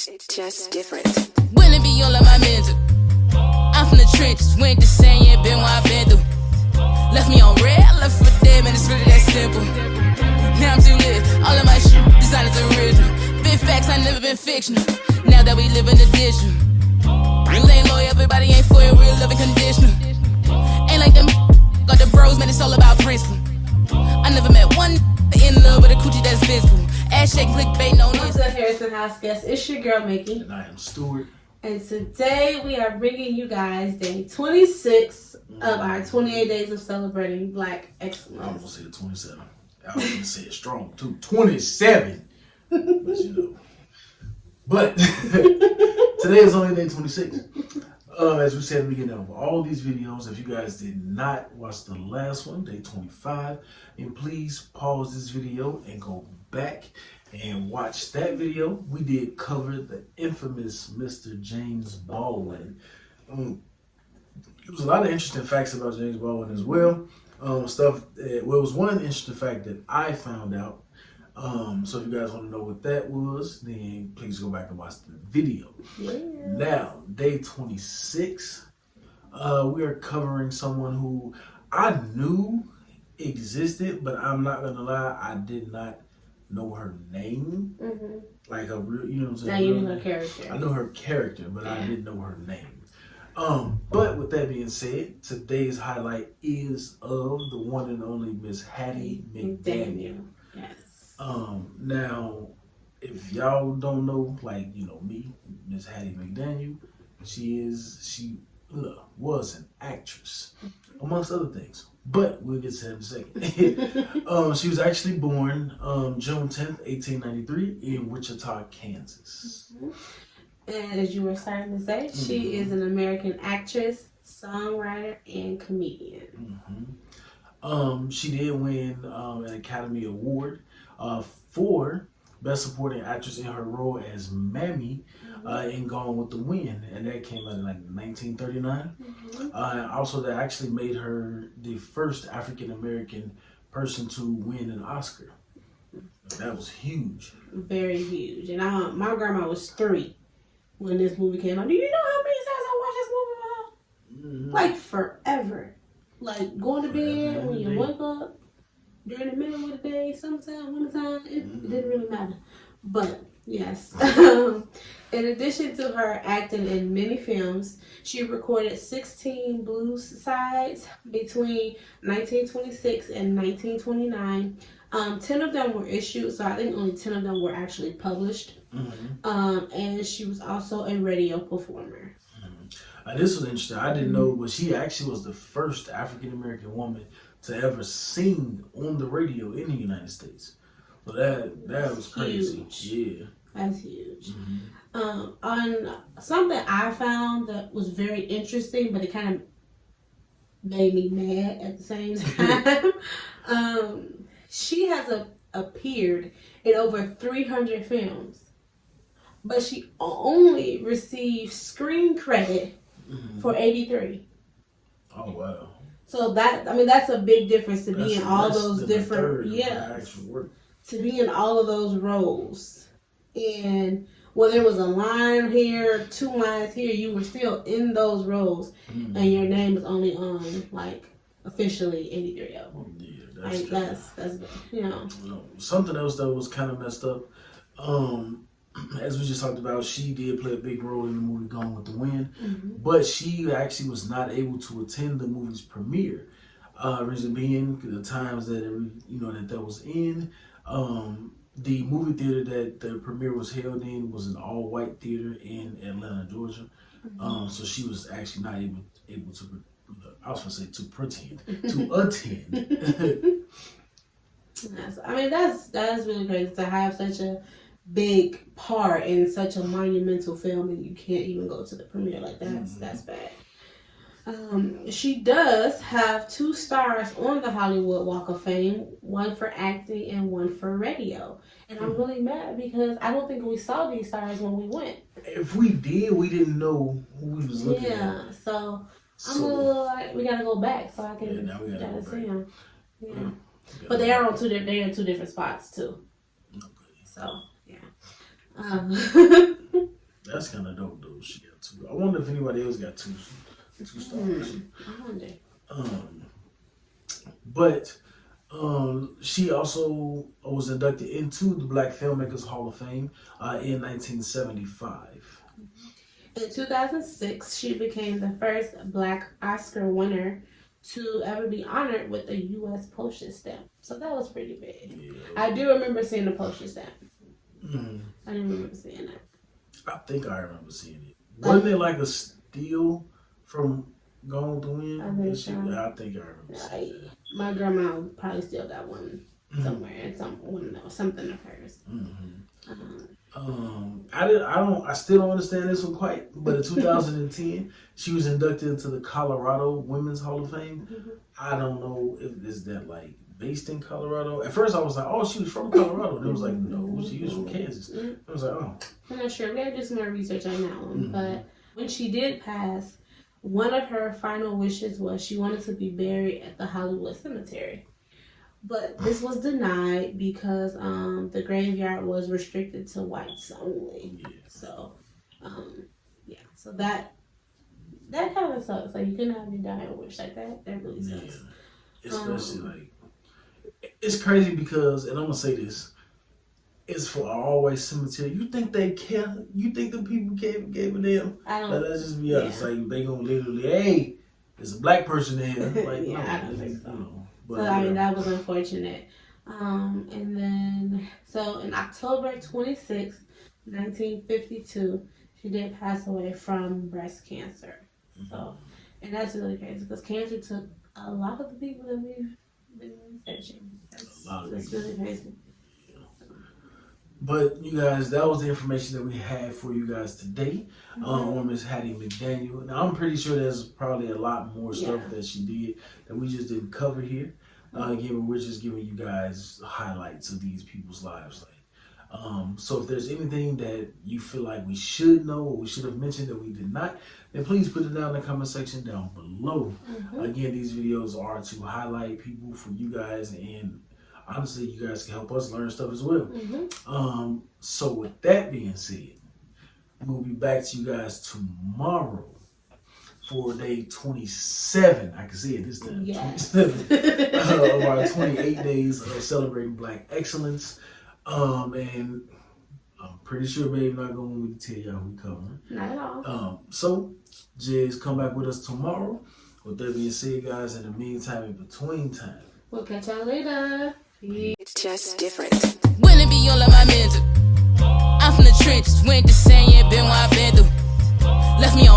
It's just different. Wouldn't be all of my mental. I'm from the trenches, went the same, yeah, been what I've been through. Left me on red, I left for dead, man, it's really that simple. Now I'm too lit, all of my shit, designers original. Been facts, I never been fictional. Now that we live in the digital. Real ain't loyal, everybody ain't for it, real love and conditional. Ain't like them got the bros, man, it's all about principle. I never met one in love with a coochie that's visible. Ass shaking, clickbait, no What's up, Harrison House guest? It's your girl, Mickey. And I am Stuart. And today we are bringing you guys day 26 of our 28 days of celebrating Black Excellence. I almost said 27. I was going to say it strong too. 27. But you know. But today is only day 26. As we said at the beginning of all these videos, if you guys did not watch the last one, day 25, then please pause this video and go back and watch that video. We did cover the infamous Mr. James Baldwin. There was a lot of interesting facts about James Baldwin as well. It was one interesting fact that I found out. So if you guys want to know what that was, then please go back and watch the video. Yeah. Now, day 26, we are covering someone who I knew existed, but I'm not going to lie, I did not know her name. Mm-hmm. Like a real, you know what I'm saying? Now you know her character. I know her character, but I didn't know her name. But with that being said, today's highlight is of the one and only Miss Hattie McDaniel. Yes. Now, if y'all don't know, like, you know me, Miss Hattie McDaniel, she was an actress, amongst other things. But we'll get to that in a second. She was actually born June 10th, 1893 in Wichita, Kansas. Mm-hmm. And as you were starting to say, she is an American actress, songwriter, and comedian. Mm-hmm. She did win an Academy Award for Best Supporting Actress in her role as Mammy in Gone with the Wind, and that came out in like 1939. Also, that actually made her the first African American person to win an Oscar. That was huge. Very huge. And my grandma was 3 when this movie came out. Do you know how many times I watched this movie? Like forever. Like going to bed, when you wake up, during the middle of the day, sometime, wintertime, it didn't really matter. But yes, in addition to her acting in many films, she recorded 16 blues sides between 1926 and 1929. 10 of them were issued, so I think only 10 of them were actually published. And she was also a radio performer. This was interesting. I didn't know, but she actually was the first African American woman to ever sing on the radio in the United States. So that was crazy. Huge. Yeah, that's huge. On something I found that was very interesting, but it kind of made me mad at the same time. She has appeared in over 300 films, but she only received screen credit for 83. Oh wow! So that's a big difference to be in all those different to be in all of those roles. And whether it was a line here, 2 lines here, you were still in those roles, and your name was only on like officially 83 of them. Yeah, that's you know. Something else that was kind of messed up. As we just talked about, she did play a big role in the movie Gone with the Wind, but she actually was not able to attend the movie's premiere. Reason being, the times that that was in. The movie theater that the premiere was held in was an all-white theater in Atlanta, Georgia. So she was actually not able to. I was going to say to attend. Yes, I mean that's really crazy to have such a big part in such a monumental film and you can't even go to the premiere. Like that's bad. She does have 2 stars on the Hollywood Walk of Fame, one for acting and one for radio. And I'm really mad because I don't think we saw these stars when we went. If we did, we didn't know who we was looking at. Yeah, so I'm a little like, we gotta go back so I can gotta see them. Yeah. But they are in 2 different spots too. Okay. So yeah. That's kind of dope though. She got 2. I wonder if anybody else got 2 stars. I wonder. But she also was inducted into the Black Filmmakers Hall of Fame in 1975. In 2006, she became the first Black Oscar winner to ever be honored with a U.S. postage stamp. So that was pretty big. Yeah. I do remember seeing the postage stamp. I didn't remember seeing it. I think I remember seeing it. Wasn't it like a steal from Gone with the Wind? I think so. I think I remember seeing that. My grandma probably still got one somewhere, something of hers. I still don't understand this one quite, but in 2010, she was inducted into the Colorado Women's Hall of Fame. I don't know if is that like based in Colorado. At first I was like, oh, she was from Colorado. And it was like, no, she was from Kansas. I was like, oh. I'm not sure. We gotta do some more research on that one. But when she did pass, one of her final wishes was she wanted to be buried at the Hollywood Cemetery. But this was denied because the graveyard was restricted to whites only. Yeah. So, so that kind of sucks. Like, you couldn't have your dying wish like that. That really sucks. Yeah. Especially, like, it's crazy because, and I'm going to say this, it's for Always Cemetery. You think they care? You think the people gave a damn? I don't. Let's just be honest. Like, they going to literally, hey, there's a black person in here. Like, yeah, no, I don't think so. You know. But, so, I mean, that was unfortunate. And then, so in October 26, 1952, she did pass away from breast cancer. So, and that's really crazy because cancer took a lot of the people that we've been researching. That's really crazy. Yeah. But you guys, that was the information that we had for you guys today on Miss Hattie McDaniel. Now, I'm pretty sure there's probably a lot more stuff that she did that we just didn't cover here. Again, we're just giving you guys highlights of these people's lives. So if there's anything that you feel like we should know or we should have mentioned that we did not, then please put it down in the comment section down below. Again, these videos are to highlight people for you guys, and honestly, you guys can help us learn stuff as well. So with that being said, we'll be back to you guys tomorrow for day 27. I can see it this time. 27 of our 28 days of celebrating Black excellence. And I'm pretty sure Babe not going to tell y'all who we covering. Not at all. So just come back with us tomorrow. With that being said, guys, in the meantime, in between time, we'll catch y'all later. Peace. It's just different. When it be all of my mental. I'm from the trenches, went to saying, been what I've been through. Left me